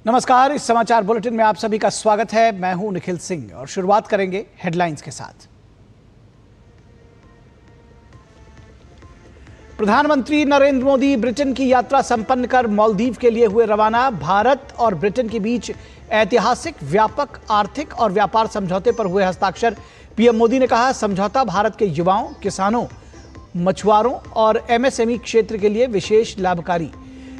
नमस्कार, इस समाचार बुलेटिन में आप सभी का स्वागत है। मैं हूं निखिल सिंह और शुरुआत करेंगे हेडलाइंस के साथ। प्रधानमंत्री नरेंद्र मोदी ब्रिटेन की यात्रा संपन्न कर मालदीव के लिए हुए रवाना। भारत और ब्रिटेन के बीच ऐतिहासिक व्यापक आर्थिक और व्यापार समझौते पर हुए हस्ताक्षर। पीएम मोदी ने कहा, समझौता भारत के युवाओं, किसानों, मछुआरों और एमएसएमई क्षेत्र के लिए विशेष लाभकारी।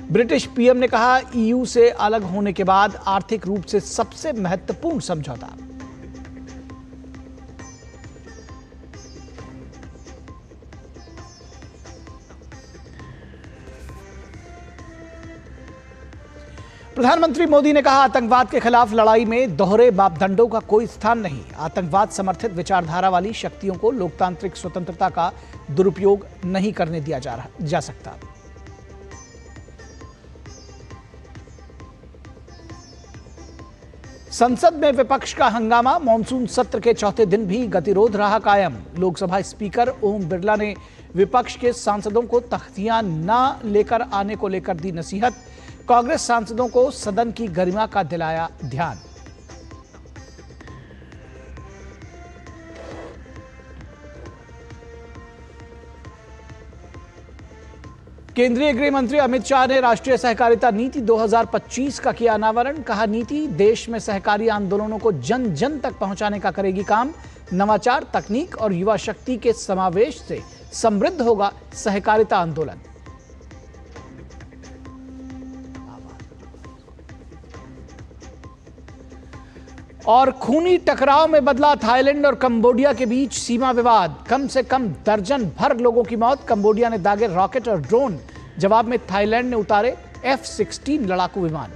ब्रिटिश पीएम ने कहा, ईयू से अलग होने के बाद आर्थिक रूप से सबसे महत्वपूर्ण समझौता। प्रधानमंत्री मोदी ने कहा, आतंकवाद के खिलाफ लड़ाई में दोहरे मापदंडों का कोई स्थान नहीं। आतंकवाद समर्थित विचारधारा वाली शक्तियों को लोकतांत्रिक स्वतंत्रता का दुरुपयोग नहीं करने दिया जा सकता। संसद में विपक्ष का हंगामा। मॉनसून सत्र के चौथे दिन भी गतिरोध रहा कायम। लोकसभा स्पीकर ओम बिरला ने विपक्ष के सांसदों को तख्तियां न लेकर आने को लेकर दी नसीहत। कांग्रेस सांसदों को सदन की गरिमा का दिलाया ध्यान। केंद्रीय गृह मंत्री अमित शाह ने राष्ट्रीय सहकारिता नीति 2025 का किया अनावरण। कहा, नीति देश में सहकारी आंदोलनों को जन जन तक पहुंचाने का करेगी काम। नवाचार, तकनीक और युवा शक्ति के समावेश से समृद्ध होगा सहकारिता आंदोलन। और खूनी टकराव में बदला थाईलैंड और कंबोडिया के बीच सीमा विवाद। कम से कम दर्जन भर लोगों की मौत। कंबोडिया ने दागे रॉकेट और ड्रोन। जवाब में थाईलैंड ने उतारे F-16 लड़ाकू विमान।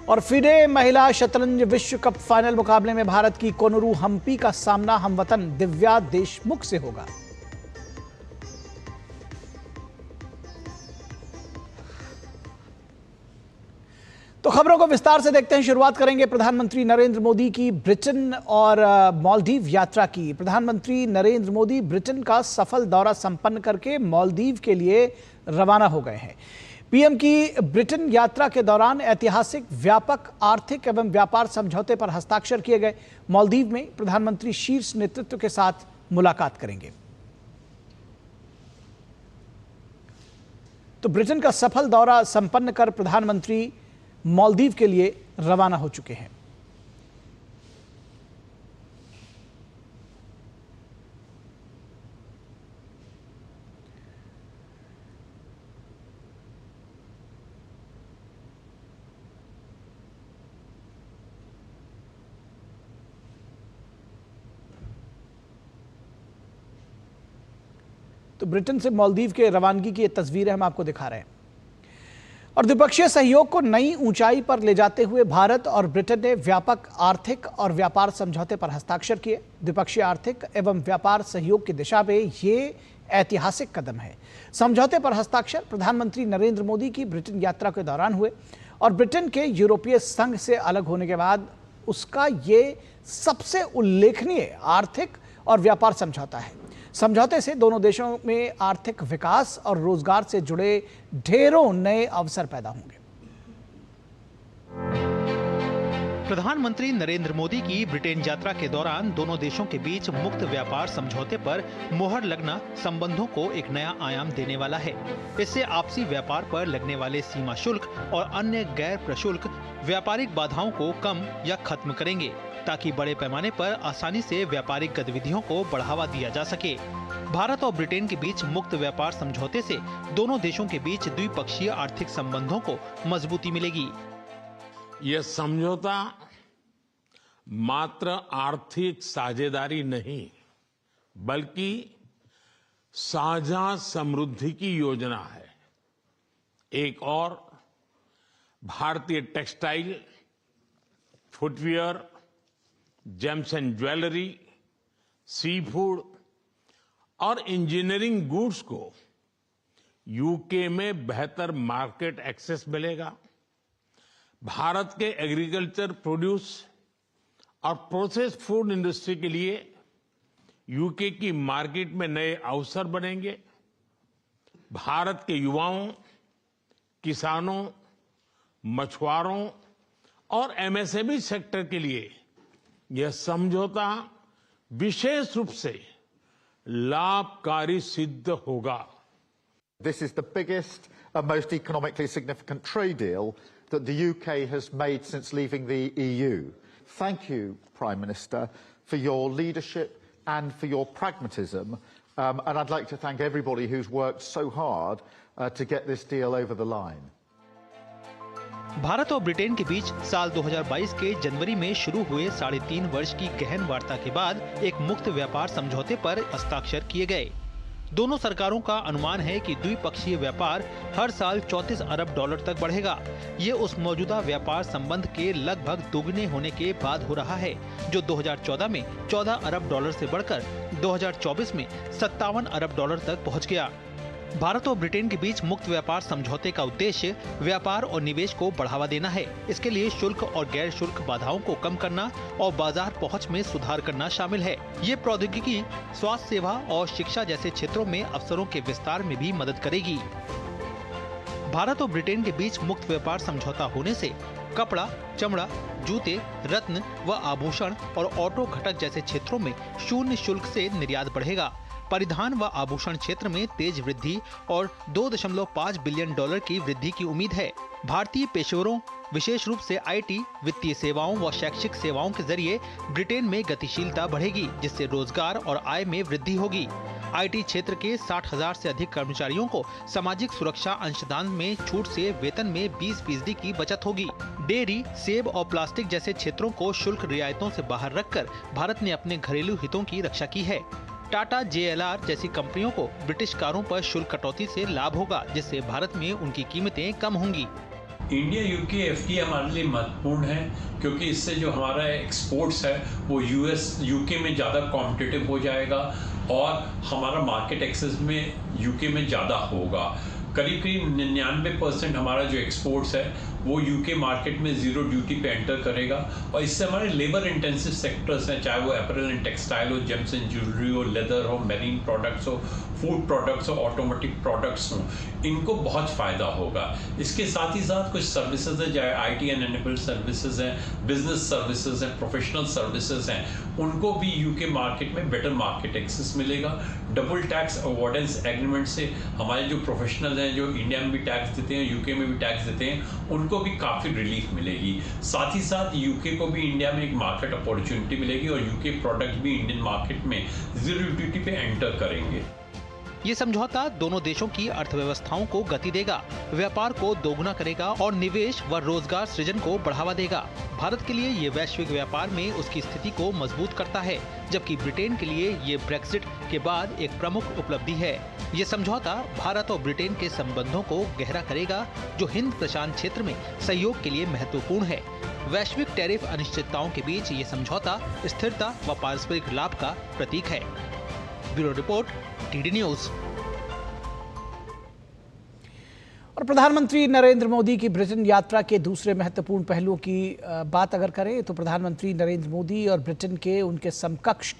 और फिडे महिला शतरंज विश्व कप फाइनल मुकाबले में भारत की कोनरू हम्पी का सामना हमवतन दिव्या देशमुख से होगा। तो खबरों को विस्तार से देखते हैं। शुरुआत करेंगे प्रधानमंत्री नरेंद्र मोदी की ब्रिटेन और मालदीव यात्रा की। प्रधानमंत्री नरेंद्र मोदी ब्रिटेन का सफल दौरा संपन्न करके मालदीव के लिए रवाना हो गए हैं। पीएम की ब्रिटेन यात्रा के दौरान ऐतिहासिक व्यापक आर्थिक एवं व्यापार समझौते पर हस्ताक्षर किए गए। मालदीव में प्रधानमंत्री शीर्ष नेतृत्व के साथ मुलाकात करेंगे। तो ब्रिटेन का सफल दौरा संपन्न कर प्रधानमंत्री मालदीव के लिए रवाना हो चुके हैं। तो ब्रिटेन से मालदीव के रवानगी की ये तस्वीरें हम आपको दिखा रहे हैं। और द्विपक्षीय सहयोग को नई ऊंचाई पर ले जाते हुए भारत और ब्रिटेन ने व्यापक आर्थिक और व्यापार समझौते पर हस्ताक्षर किए। द्विपक्षीय आर्थिक एवं व्यापार सहयोग की दिशा में ये ऐतिहासिक कदम है। समझौते पर हस्ताक्षर प्रधानमंत्री नरेंद्र मोदी की ब्रिटेन यात्रा के दौरान हुए और ब्रिटेन के यूरोपीय संघ से अलग होने के बाद उसका ये सबसे उल्लेखनीय आर्थिक और व्यापार समझौता है। समझौते से दोनों देशों में आर्थिक विकास और रोजगार से जुड़े ढेरों नए अवसर पैदा होंगे। प्रधानमंत्री नरेंद्र मोदी की ब्रिटेन यात्रा के दौरान दोनों देशों के बीच मुक्त व्यापार समझौते पर मुहर लगना संबंधों को एक नया आयाम देने वाला है। इससे आपसी व्यापार पर लगने वाले सीमा शुल्क और अन्य गैर प्रशुल्क व्यापारिक बाधाओं को कम या खत्म करेंगे, ताकि बड़े पैमाने पर आसानी से व्यापारिक गतिविधियों को बढ़ावा दिया जा सके। भारत और ब्रिटेन के बीच मुक्त व्यापार समझौते से दोनों देशों के बीच द्विपक्षीय आर्थिक संबंधों को मजबूती मिलेगी। यह समझौता मात्र आर्थिक साझेदारी नहीं, बल्कि साझा समृद्धि की योजना है। एक और भारतीय textile, footwear, gems and jewellery, sea food और इंजीनियरिंग गुड्स को यूके में बेहतर मार्केट एक्सेस मिलेगा। भारत के एग्रीकल्चर प्रोड्यूस और प्रोसेस्ड फूड इंडस्ट्री के लिए यूके की मार्केट में नए अवसर बनेंगे। भारत के युवाओं, किसानों, मछुआरों और एमएसएमई सेक्टर के लिए यह समझौता विशेष रूप से लाभकारी सिद्ध होगा। This is the biggest and most economically significant trade deal that the UK has made since leaving the EU. Thank you, Prime Minister, for your leadership and for your pragmatism. And I'd like to thank everybody who's worked so hard to get this deal over the line. Bharat और Britain के बीच साल 2022 के जनवरी में शुरू हुए 3.5 वर्ष की गहन वार्ता के बाद एक मुक्त व्यापार समझौते पर हस्ताक्षर किए गए। दोनों सरकारों का अनुमान है कि द्विपक्षीय व्यापार हर साल 34 अरब डॉलर तक बढ़ेगा। ये उस मौजूदा व्यापार संबंध के लगभग दोगुने होने के बाद हो रहा है, जो 2014 में 14 अरब डॉलर से बढ़कर 2024 में 57 अरब डॉलर तक पहुंच गया। भारत और ब्रिटेन के बीच मुक्त व्यापार समझौते का उद्देश्य व्यापार और निवेश को बढ़ावा देना है। इसके लिए शुल्क और गैर शुल्क बाधाओं को कम करना और बाजार पहुंच में सुधार करना शामिल है। ये प्रौद्योगिकी स्वास्थ्य सेवा और शिक्षा जैसे क्षेत्रों में अवसरों के विस्तार में भी मदद करेगी। भारत और ब्रिटेन के बीच मुक्त व्यापार समझौता होने से कपड़ा, चमड़ा, जूते, रत्न व आभूषण और ऑटो घटक जैसे क्षेत्रों में शून्य शुल्क से निर्यात बढ़ेगा। परिधान व आभूषण क्षेत्र में तेज वृद्धि और 2.5 बिलियन डॉलर की वृद्धि की उम्मीद है। भारतीय पेशेवरों, विशेष रूप से आईटी, वित्तीय सेवाओं व शैक्षिक सेवाओं के जरिए ब्रिटेन में गतिशीलता बढ़ेगी, जिससे रोजगार और आय में वृद्धि होगी। आईटी क्षेत्र के 60,000 से अधिक कर्मचारियों को सामाजिक सुरक्षा अंशदान में छूट से वेतन में 20% की बचत होगी। डेयरी, सेब और प्लास्टिक जैसे क्षेत्रों को शुल्क रियायतों से बाहर रखकर भारत ने अपने घरेलू हितों की रक्षा की है। टाटा, JLR जैसी कंपनियों को ब्रिटिश कारों पर शुल्क कटौती से लाभ होगा, जिससे भारत में उनकी कीमतें कम होंगी। इंडिया यूके FTA हमारे लिए महत्वपूर्ण है, क्योंकि इससे जो हमारा एक्सपोर्ट्स है वो यूके में ज़्यादा कॉम्पिटिटिव हो जाएगा और हमारा मार्केट एक्सेस में यूके में ज़्यादा होगा। करीब 99% हमारा जो एक्सपोर्ट्स है वो यूके मार्केट में ज़ीरो ड्यूटी पे एंटर करेगा और इससे हमारे लेबर इंटेंसिव सेक्टर्स हैं, चाहे वो अपैरल एंड टेक्सटाइल हो, जेम्स एंड ज्वेलरी हो, लेदर हो, मैरीन प्रोडक्ट्स हो, फूड प्रोडक्ट्स हो, ऑटोमेटिक प्रोडक्ट्स हो, इनको बहुत फ़ायदा होगा। इसके साथ ही साथ कुछ सर्विसेज हैं, चाहे IT एंड एनेबल्ड सर्विसेज हैं, बिजनेस सर्विसेज हैं, प्रोफेशनल सर्विसेज हैं, उनको भी यूके मार्केट में बेटर मार्केट एक्सेस मिलेगा। डबल टैक्स अवॉर्डेंस एग्रीमेंट से हमारे जो प्रोफेशनल हैं, जो इंडिया में भी टैक्स देते हैं, यूके में भी टैक्स देते हैं, उनको भी काफ़ी रिलीफ मिलेगी। साथ ही साथ यूके को भी इंडिया में एक मार्केट अपॉर्चुनिटी मिलेगी और यूके प्रोडक्ट भी इंडियन मार्केट में जीरो ड्यूटी पे एंटर करेंगे। ये समझौता दोनों देशों की अर्थव्यवस्थाओं को गति देगा, व्यापार को दोगुना करेगा और निवेश व रोजगार सृजन को बढ़ावा देगा। भारत के लिए ये वैश्विक व्यापार में उसकी स्थिति को मजबूत करता है, जबकि ब्रिटेन के लिए ये ब्रेक्सिट के बाद एक प्रमुख उपलब्धि है। ये समझौता भारत और ब्रिटेन के संबंधों को गहरा करेगा, जो हिंद प्रशांत क्षेत्र में सहयोग के लिए महत्वपूर्ण है। वैश्विक टैरिफ अनिश्चितताओं के बीच ये समझौता स्थिरता व पारस्परिक लाभ का प्रतीक है। Bureau report, TD news. और प्रधानमंत्री नरेंद्र मोदी की ब्रिटेन यात्रा के दूसरे महत्वपूर्ण पहलुओं की बात अगर करें तो प्रधानमंत्री नरेंद्र मोदी और ब्रिटेन के उनके समकक्ष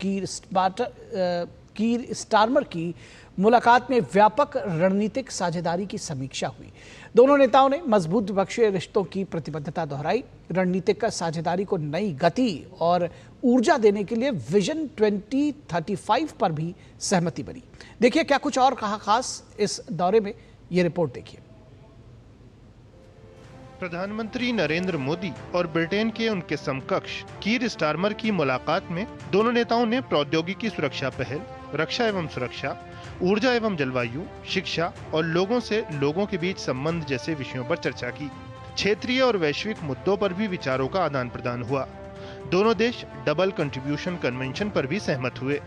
कीर स्टारमर की मुलाकात में व्यापक रणनीतिक साझेदारी की समीक्षा हुई। दोनों नेताओं ने मजबूत द्विपक्षीय रिश्तों की प्रतिबद्धता दोहराई, रणनीतिक साझेदारी को नई गति और ऊर्जा देने के लिए विजन 2035 पर भी सहमति बनी। देखिए क्या कुछ और कहा खास इस दौरे में, ये रिपोर्ट देखिए। प्रधानमंत्री नरेंद्र मोदी और ब्रिटेन के उनके समकक्ष कीर स्टारमर की मुलाकात में दोनों नेताओं ने प्रौद्योगिकी सुरक्षा पहल, रक्षा एवं सुरक्षा, ऊर्जा एवं जलवायु, शिक्षा और लोगों के बीच संबंध जैसे विषयों पर चर्चा की। क्षेत्रीय और वैश्विक मुद्दों पर भी विचारों का आदान प्रदान हुआ। दोनों देश डबल कंट्रीब्यूशन कन्वेंशन पर भी सहमत हुए।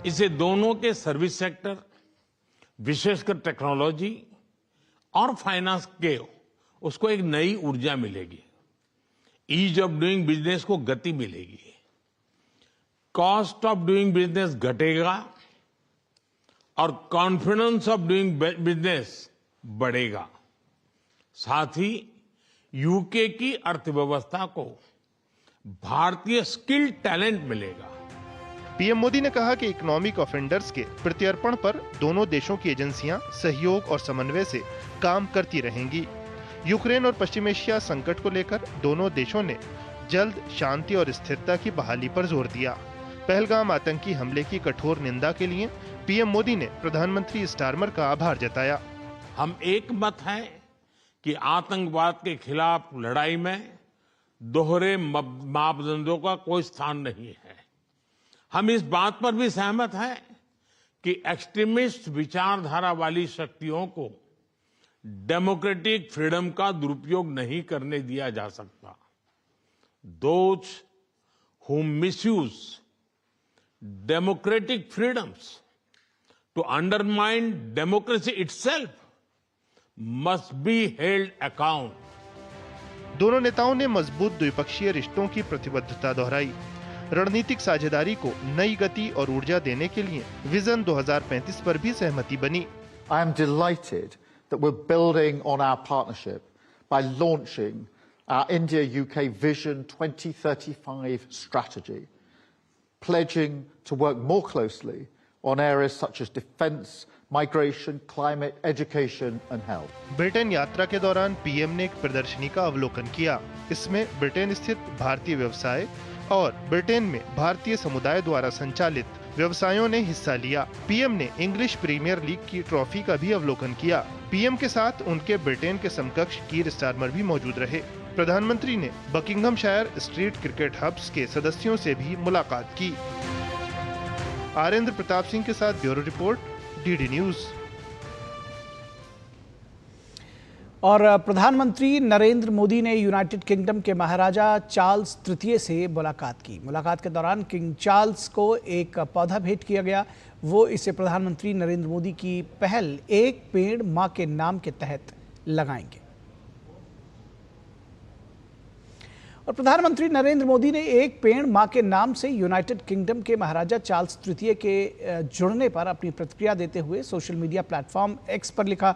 इसे दोनों के सर्विस सेक्टर, विशेषकर टेक्नोलॉजी और फाइनेंस के उसको एक नई ऊर्जा मिलेगी। ईज ऑफ डूइंग बिजनेस को गति मिलेगी, कॉस्ट ऑफ डूइंग बिजनेस घटेगा और कॉन्फिडेंस ऑफ डूइंग बिजनेस बढ़ेगा। साथ ही यूके की अर्थव्यवस्था को भारतीय स्किल टैलेंट मिलेगा। पीएम मोदी ने कहा कि इकोनॉमिक ऑफेंडर्स के प्रत्यर्पण पर दोनों देशों की एजेंसियां सहयोग और समन्वय से काम करती रहेंगी। यूक्रेन और पश्चिम एशिया संकट को लेकर दोनों देशों ने जल्द शांति और स्थिरता की बहाली पर जोर दिया। पहलगाम आतंकी हमले की कठोर निंदा के लिए पीएम मोदी ने प्रधानमंत्री स्टारमर का आभार जताया। हम एक मत हैं कि आतंकवाद के खिलाफ लड़ाई में दोहरे मापदंडों का कोई स्थान नहीं है। हम इस बात पर भी सहमत हैं कि एक्सट्रीमिस्ट विचारधारा वाली शक्तियों को डेमोक्रेटिक फ्रीडम का दुरुपयोग नहीं करने दिया जा सकता। Those who misuse democratic freedoms to undermine democracy itself must be held account. दोनों नेताओं ने मजबूत द्विपक्षीय रिश्तों की प्रतिबद्धता दोहराई। रणनीतिक साझेदारी को नई गति और ऊर्जा देने के लिए विजन 2035 पर भी सहमति बनी। I am delighted that we're building on our partnership by launching our India-UK Vision 2035 strategy, pledging to work more closely on areas such as defence, migration, climate, education and health. Britain यात्रा के दौरान PM ने एक प्रदर्शनी का अवलोकन किया। इसमें ब्रिटेन स्थित भारतीय व्यवसाय और ब्रिटेन में भारतीय समुदाय द्वारा संचालित व्यवसायों ने हिस्सा लिया। पीएम ने इंग्लिश प्रीमियर लीग की ट्रॉफी का भी अवलोकन किया। पीएम के साथ उनके ब्रिटेन के समकक्ष कीर स्टारमर भी मौजूद रहे। प्रधानमंत्री ने बकिंघमशायर स्ट्रीट क्रिकेट हब्स के सदस्यों से भी मुलाकात की। आरेंद्र प्रताप सिंह के साथ ब्यूरो रिपोर्ट, डीडी न्यूज। और प्रधानमंत्री नरेंद्र मोदी ने यूनाइटेड किंगडम के महाराजा चार्ल्स तृतीय से मुलाकात की। मुलाकात के दौरान किंग चार्ल्स को एक पौधा भेंट किया गया। वो इसे प्रधानमंत्री नरेंद्र मोदी की पहल एक पेड़ मां के नाम के तहत लगाएंगे। और प्रधानमंत्री नरेंद्र मोदी ने एक पेड़ मां के नाम से यूनाइटेड किंगडम के महाराजा चार्ल्स तृतीय के जुड़ने पर अपनी प्रतिक्रिया देते हुए सोशल मीडिया प्लेटफॉर्म एक्स पर लिखा,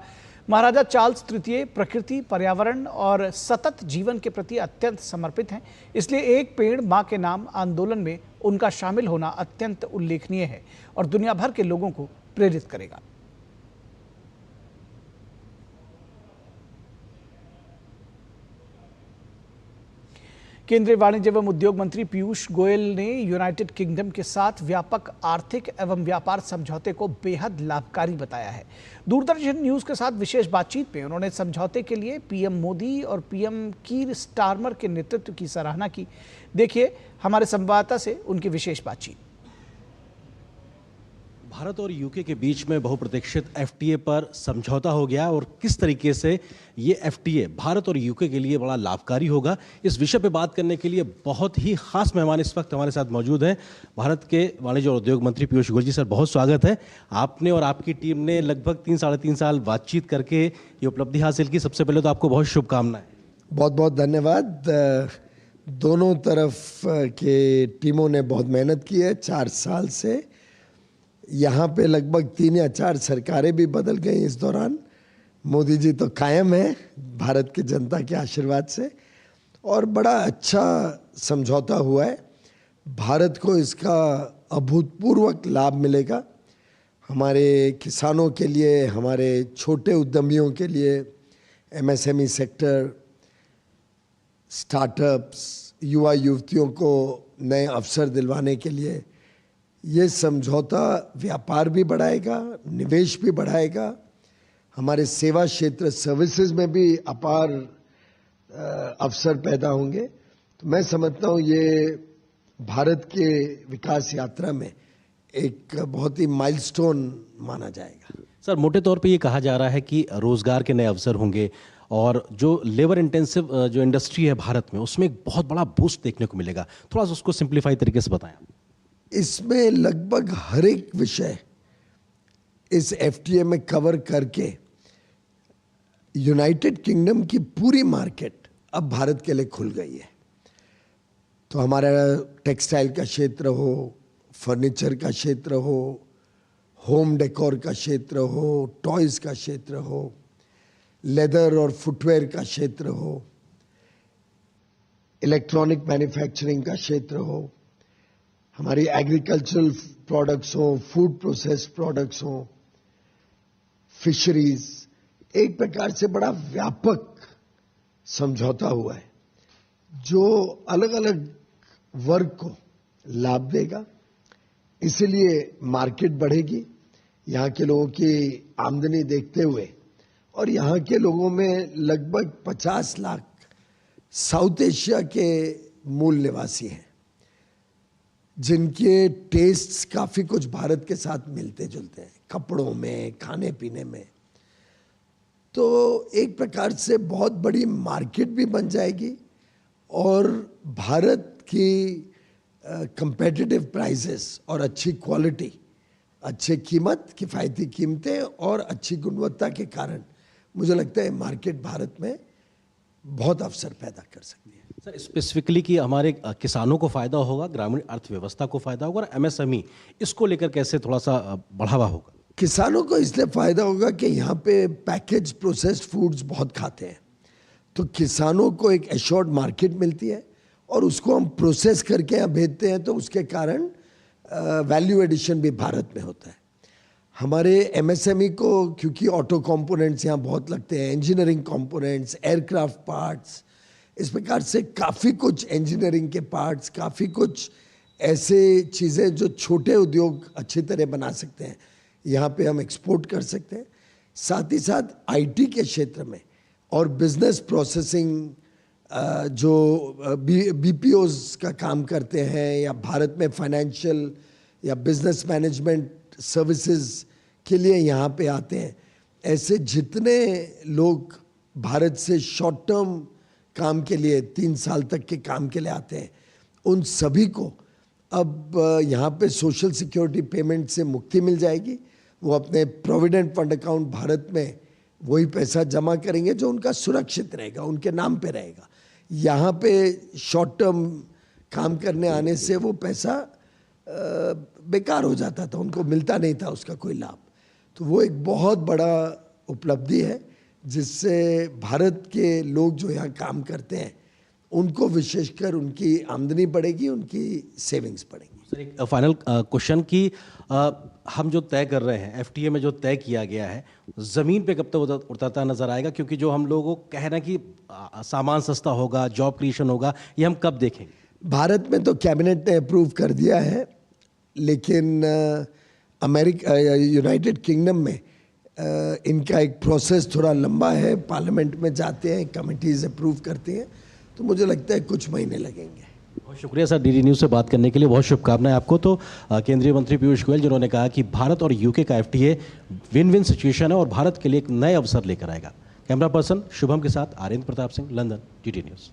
महाराजा चार्ल्स तृतीय प्रकृति, पर्यावरण और सतत जीवन के प्रति अत्यंत समर्पित हैं। इसलिए एक पेड़ मां के नाम आंदोलन में उनका शामिल होना अत्यंत उल्लेखनीय है और दुनिया भर के लोगों को प्रेरित करेगा। केंद्रीय वाणिज्य एवं उद्योग मंत्री पीयूष गोयल ने यूनाइटेड किंगडम के साथ व्यापक आर्थिक एवं व्यापार समझौते को बेहद लाभकारी बताया है। दूरदर्शन न्यूज के साथ विशेष बातचीत में उन्होंने समझौते के लिए पीएम मोदी और पीएम कीर स्टारमर के नेतृत्व की सराहना की। देखिए हमारे संवाददाता से उनकी विशेष बातचीत। भारत और यूके के बीच में बहुप्रतीक्षित एफटीए पर समझौता हो गया और किस तरीके से ये एफटीए भारत और यूके के लिए बड़ा लाभकारी होगा, इस विषय पे बात करने के लिए बहुत ही खास मेहमान इस वक्त हमारे साथ मौजूद हैं। भारत के वाणिज्य और उद्योग मंत्री पीयूष गोयल जी, सर बहुत स्वागत है। आपने और आपकी टीम ने लगभग 3-3.5 साल बातचीत करके ये उपलब्धि हासिल की। सबसे पहले तो आपको बहुत शुभकामनाएं। बहुत बहुत धन्यवाद। दोनों तरफ के टीमों ने बहुत मेहनत की है। 4 साल से यहाँ पे लगभग 3 या 4 सरकारें भी बदल गई इस दौरान। मोदी जी तो कायम है भारत की जनता के आशीर्वाद से और बड़ा अच्छा समझौता हुआ है। भारत को इसका अभूतपूर्व लाभ मिलेगा। हमारे किसानों के लिए, हमारे छोटे उद्यमियों के लिए, एमएसएमई सेक्टर, स्टार्टअप्स, युवा युवतियों को नए अवसर दिलवाने के लिए ये समझौता व्यापार भी बढ़ाएगा, निवेश भी बढ़ाएगा। हमारे सेवा क्षेत्र, सर्विसेज में भी अपार अवसर पैदा होंगे। तो मैं समझता हूँ ये भारत के विकास यात्रा में एक बहुत ही माइलस्टोन माना जाएगा। सर मोटे तौर पे ये कहा जा रहा है कि रोजगार के नए अवसर होंगे और जो लेबर इंटेंसिव जो इंडस्ट्री है भारत में, उसमें एक बहुत बड़ा बूस्ट देखने को मिलेगा। थोड़ा सा उसको सिंप्लीफाई तरीके से बताएं। इसमें लगभग हर एक विषय इस एफटीए में कवर करके यूनाइटेड किंगडम की पूरी मार्केट अब भारत के लिए खुल गई है। तो हमारा टेक्सटाइल का क्षेत्र हो, फर्नीचर का क्षेत्र हो, होम डेकोर का क्षेत्र हो, टॉयज का क्षेत्र हो, लेदर और फुटवेयर का क्षेत्र हो, इलेक्ट्रॉनिक मैन्युफैक्चरिंग का क्षेत्र हो, हमारी एग्रीकल्चरल प्रोडक्ट्स हो, फूड प्रोसेस प्रोडक्ट्स हो, फिशरीज, एक प्रकार से बड़ा व्यापक समझौता हुआ है जो अलग अलग वर्ग को लाभ देगा। इसलिए मार्केट बढ़ेगी, यहां के लोगों की आमदनी देखते हुए, और यहां के लोगों में लगभग 50 लाख साउथ एशिया के मूल निवासी हैं जिनके टेस्ट्स काफी कुछ भारत के साथ मिलते जुलते हैं, कपड़ों में, खाने पीने में। तो एक प्रकार से बहुत बड़ी मार्केट भी बन जाएगी और भारत की कंपेटिटिव प्राइसेस और अच्छी क्वालिटी, अच्छी कीमत, किफ़ायती कीमतें और अच्छी गुणवत्ता के कारण मुझे लगता है मार्केट भारत में बहुत अवसर पैदा कर सकती है। सर, स्पेसिफिकली कि हमारे किसानों को फायदा होगा, ग्रामीण अर्थव्यवस्था को फायदा होगा, और एमएसएमई इसको लेकर कैसे थोड़ा सा बढ़ावा होगा? किसानों को इसलिए फायदा होगा कि यहाँ पे पैकेज प्रोसेस्ड फूड्स बहुत खाते हैं, तो किसानों को एक एश्योर्ड मार्केट मिलती है और उसको हम प्रोसेस करके यहाँ भेजते हैं, तो उसके कारण वैल्यू एडिशन भी भारत में होता है। हमारे एमएसएमई को, क्योंकि ऑटो कंपोनेंट्स यहाँ बहुत लगते हैं, इंजीनियरिंग कंपोनेंट्स, एयरक्राफ्ट पार्ट्स, इस प्रकार से काफ़ी कुछ इंजीनियरिंग के पार्ट्स, काफ़ी कुछ ऐसे चीज़ें जो छोटे उद्योग अच्छी तरह बना सकते हैं, यहाँ पे हम एक्सपोर्ट कर सकते हैं। साथ ही साथ आईटी के क्षेत्र में और बिजनेस प्रोसेसिंग, जो बीपीओज का काम करते हैं या भारत में फाइनेंशियल या बिजनेस मैनेजमेंट सर्विसेज के लिए यहाँ पे आते हैं, ऐसे जितने लोग भारत से शॉर्ट टर्म काम के लिए 3 साल तक के काम के लिए आते हैं, उन सभी को अब यहाँ पे सोशल सिक्योरिटी पेमेंट से मुक्ति मिल जाएगी। वो अपने प्रोविडेंट फंड अकाउंट भारत में वही पैसा जमा करेंगे जो उनका सुरक्षित रहेगा, उनके नाम पे रहेगा। यहाँ पे शॉर्ट टर्म काम करने आने से वो पैसा बेकार हो जाता था, उनको मिलता नहीं था उसका कोई लाभ। तो वो एक बहुत बड़ा उपलब्धि है जिससे भारत के लोग जो यहाँ काम करते हैं उनको विशेषकर उनकी आमदनी बढ़ेगी, उनकी सेविंग्स बढ़ेगी। सर, एक फाइनल क्वेश्चन कि हम जो तय कर रहे हैं, एफटीए में जो तय किया गया है, ज़मीन पे कब तक उतरता नजर आएगा? क्योंकि जो हम लोगों को कह रहे हैं कि सामान सस्ता होगा, जॉब क्रिएशन होगा, ये हम कब देखेंगे? भारत में तो कैबिनेट ने अप्रूव कर दिया है, लेकिन अमेरिका, यूनाइटेड किंगडम में इनका एक प्रोसेस थोड़ा लंबा है। पार्लियामेंट में जाते हैं, कमिटीज़ अप्रूव करती हैं, तो मुझे लगता है कुछ महीने लगेंगे। बहुत शुक्रिया सर, डीडी न्यूज़ से बात करने के लिए। बहुत शुभकामनाएं आपको। तो केंद्रीय मंत्री पीयूष गोयल जिन्होंने कहा कि भारत और यूके का एफटीए विन विन सिचुएशन है और भारत के लिए एक नए अवसर लेकर आएगा। कैमरा पर्सन शुभम के साथ Aryan Pratap Singh, London, DD news.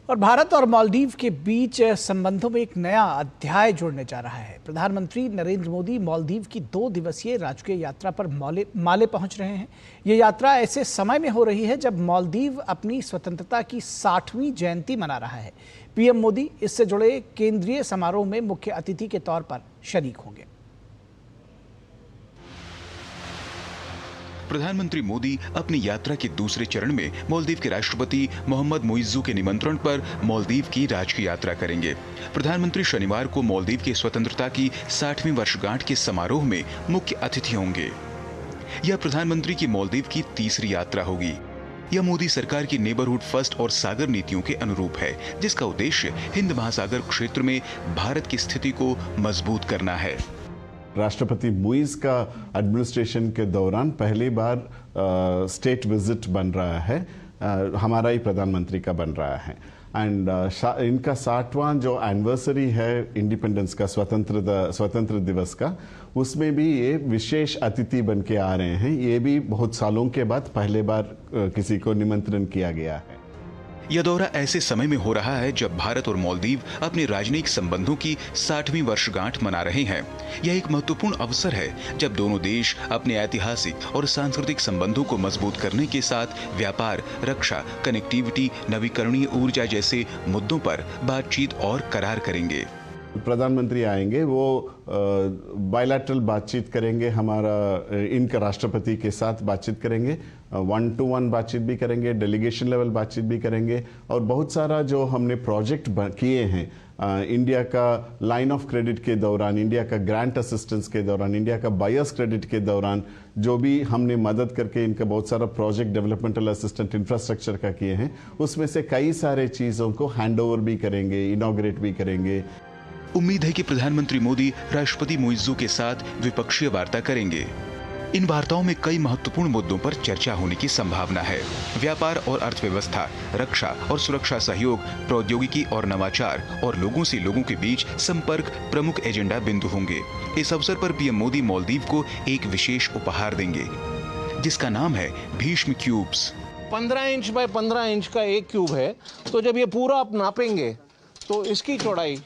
और भारत और मालदीव के बीच संबंधों में एक नया अध्याय जुड़ने जा रहा है। प्रधानमंत्री नरेंद्र मोदी मालदीव की 2 दिवसीय राजकीय यात्रा पर माले पहुंच रहे हैं। ये यात्रा ऐसे समय में हो रही है जब मालदीव अपनी स्वतंत्रता की 60वीं जयंती मना रहा है। पीएम मोदी इससे जुड़े केंद्रीय समारोह में मुख्य अतिथि के तौर पर शरीक होंगे। प्रधानमंत्री मोदी अपनी यात्रा के दूसरे चरण में मालदीव के राष्ट्रपति मोहम्मद मुइज्जू के निमंत्रण पर मालदीव की राजकीय यात्रा करेंगे। प्रधानमंत्री शनिवार को मालदीव की स्वतंत्रता की 60वीं वर्षगांठ के समारोह में मुख्य अतिथि होंगे। यह प्रधानमंत्री की मालदीव की तीसरी यात्रा होगी। यह मोदी सरकार की नेबरहुड फर्स्ट और सागर नीतियों के अनुरूप है, जिसका उद्देश्य हिंद महासागर क्षेत्र में भारत की स्थिति को मजबूत करना है। राष्ट्रपति मुइज का एडमिनिस्ट्रेशन के दौरान पहली बार स्टेट विजिट बन रहा है, हमारा ही प्रधानमंत्री का बन रहा है। एंड इनका 60वां जो एनिवर्सरी है इंडिपेंडेंस का, स्वतंत्र दिवस का, उसमें भी ये विशेष अतिथि बन के आ रहे हैं। ये भी बहुत सालों के बाद पहले बार किसी को निमंत्रण किया गया है। यह दौरा ऐसे समय में हो रहा है जब भारत और मालदीव अपने राजनयिक संबंधों की 60वीं वर्षगांठ मना रहे हैं। यह एक महत्वपूर्ण अवसर है जब दोनों देश अपने ऐतिहासिक और सांस्कृतिक संबंधों को मजबूत करने के साथ व्यापार, रक्षा, कनेक्टिविटी, नवीकरणीय ऊर्जा जैसे मुद्दों पर बातचीत और करार करेंगे। प्रधानमंत्री आएंगे, वो बायलैटरल बातचीत करेंगे, हमारा इनका राष्ट्रपति के साथ बातचीत करेंगे 1-to-1 बातचीत भी करेंगे, डेलीगेशन लेवल बातचीत भी करेंगे, और बहुत सारा जो हमने प्रोजेक्ट किए हैं इंडिया का लाइन ऑफ क्रेडिट के दौरान, इंडिया का ग्रांट असिस्टेंस के दौरान, इंडिया का बायर्स क्रेडिट के दौरान जो भी हमने मदद करके इनका बहुत सारा प्रोजेक्ट डेवलपमेंटल असिस्टेंट इंफ्रास्ट्रक्चर का किए हैं, उसमें से कई सारे चीज़ों को हैंड ओवर भी करेंगे, इनॉग्रेट भी करेंगे। उम्मीद है कि प्रधानमंत्री मोदी राष्ट्रपति मुइज्जू के साथ द्विपक्षीय वार्ता करेंगे। इन वार्ताओं में कई महत्वपूर्ण मुद्दों पर चर्चा होने की संभावना है। व्यापार और अर्थव्यवस्था, रक्षा और सुरक्षा सहयोग, प्रौद्योगिकी और नवाचार और लोगों से लोगों के बीच संपर्क प्रमुख एजेंडा बिंदु होंगे। इस अवसर पर पीएम मोदी मालदीव को एक विशेष उपहार देंगे, जिसका नाम है Bhishma cubes. 15 inch by 15 inch का एक क्यूब है, तो जब ये पूरा आप नापेंगे तो इसकी चौड़ाई